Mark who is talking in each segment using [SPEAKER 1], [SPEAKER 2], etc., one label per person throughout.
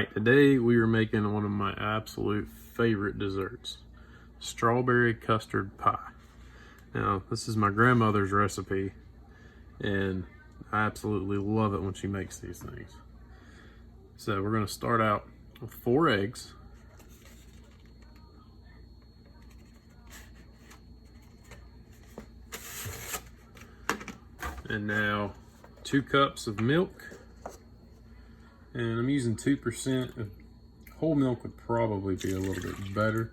[SPEAKER 1] Alright, today we are making one of my absolute favorite desserts, strawberry custard pie. Now, this is my grandmother's recipe, and I absolutely love it when she makes these things. So we're going to start out with 4 eggs. And now 2 cups of milk. And I'm using 2%. Whole milk would probably be a little bit better.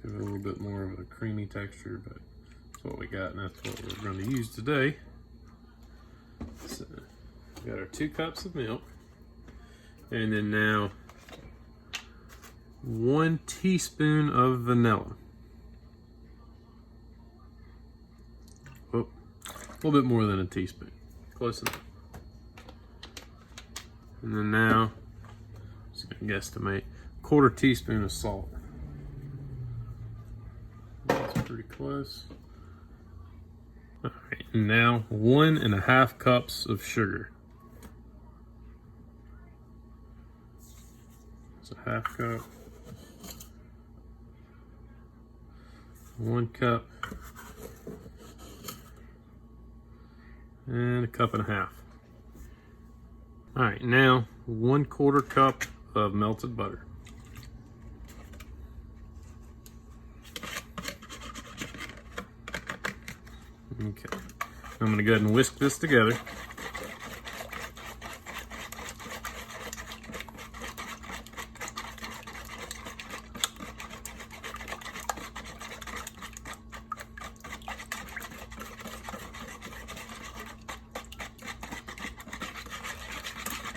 [SPEAKER 1] Give it a little bit more of a creamy texture, but that's what we got, and that's what we're going to use today. So, we got our 2 cups of milk. And then now 1 teaspoon of vanilla. Oh, a little bit more than a teaspoon. Close enough. And then now, just gonna guesstimate, 1/4 teaspoon of salt. That's pretty close. All right, and now 1½ cups of sugar. It's a 1/2 cup. 1 cup. And 1.5 cups. All right, now 1/4 cup of melted butter. Okay, I'm gonna go ahead and whisk this together.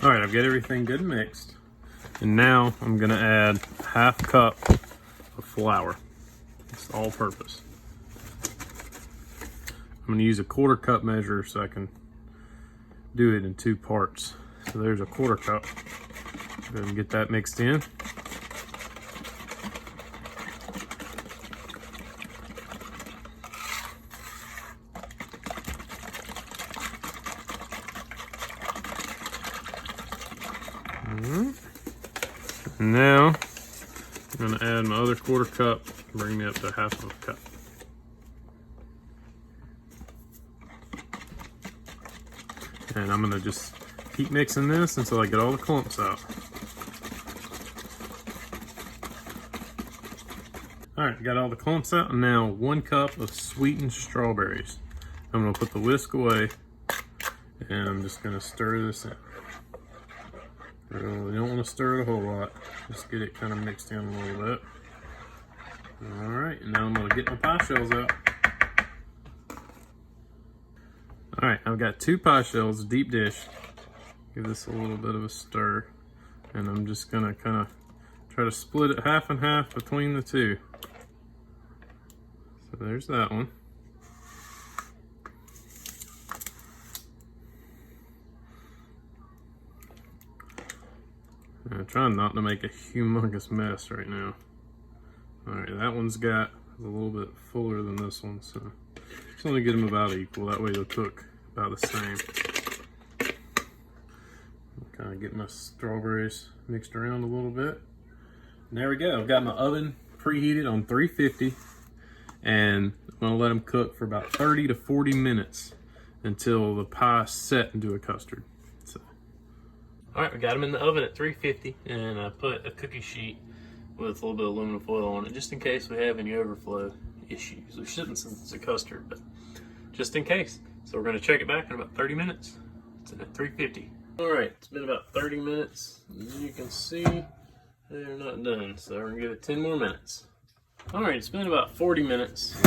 [SPEAKER 1] All right, I've got everything good and mixed. And now I'm gonna add 1/2 cup of flour. It's all purpose. I'm gonna use a 1/4 cup measure so I can do it in 2 parts. So there's a 1/4 cup. Go ahead and get that mixed in. Now I'm going to add my other 1/4 cup, bring me up to 1/2 cup. And I'm going to just keep mixing this until I get all the clumps out. Alright, got all the clumps out, and now 1 cup of sweetened strawberries. I'm going to put the whisk away, and I'm just going to stir this in. You don't want to stir it a whole lot. Just get it kind of mixed in a little bit. Alright, and now I'm going to get my pie shells out. Alright, I've got 2 pie shells, deep dish. Give this a little bit of a stir. And I'm just going to kind of try to split it 1/2 and 1/2 between the 2. So there's that one. I'm trying not to make a humongous mess right now. Alright, that one's got a little bit fuller than this one, so just want to get them about equal. That way they'll cook about the same. Kind of get my strawberries mixed around a little bit. And there we go. I've got my oven preheated on 350, and I'm going to let them cook for about 30 to 40 minutes until the pie set into a custard. Alright, we got them in the oven at 350, and I put a cookie sheet with a little bit of aluminum foil on it, just in case we have any overflow issues. We shouldn't, since it's a custard, but just in case. So we're going to check it back in about 30 minutes. It's at 350. Alright, it's been about 30 minutes. As you can see, they're not done, so we're going to give it 10 more minutes. Alright, it's been about 40 minutes,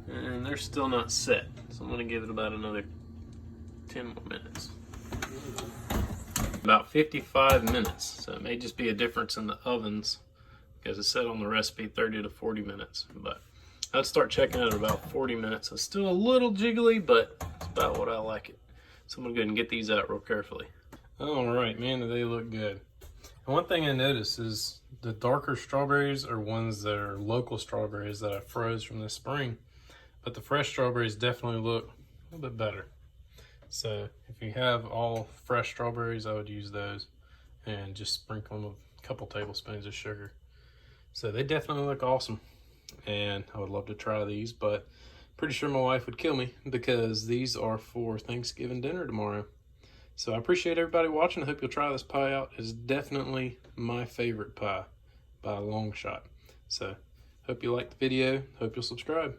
[SPEAKER 1] and they're still not set. So I'm going to give it about another 10 more minutes. About 55 minutes, so it may just be a difference in the ovens because it said on the recipe 30 to 40 minutes, but I'd start checking it at about 40 minutes. It's still a little jiggly, but it's about what I like it. So I'm gonna go ahead and get these out real carefully. All right, man, they look good. And one thing I noticed is the darker strawberries are ones that are local strawberries that I froze from this spring, but the fresh strawberries definitely look a little bit better. So if you have all fresh strawberries, I would use those and just sprinkle them with a couple tablespoons of sugar. So they definitely look awesome, and I would love to try these, but pretty sure my wife would kill me because these are for Thanksgiving dinner tomorrow. So I appreciate everybody watching. I hope you'll try this pie out. It's definitely my favorite pie by a long shot. So hope you liked the video. Hope you'll subscribe.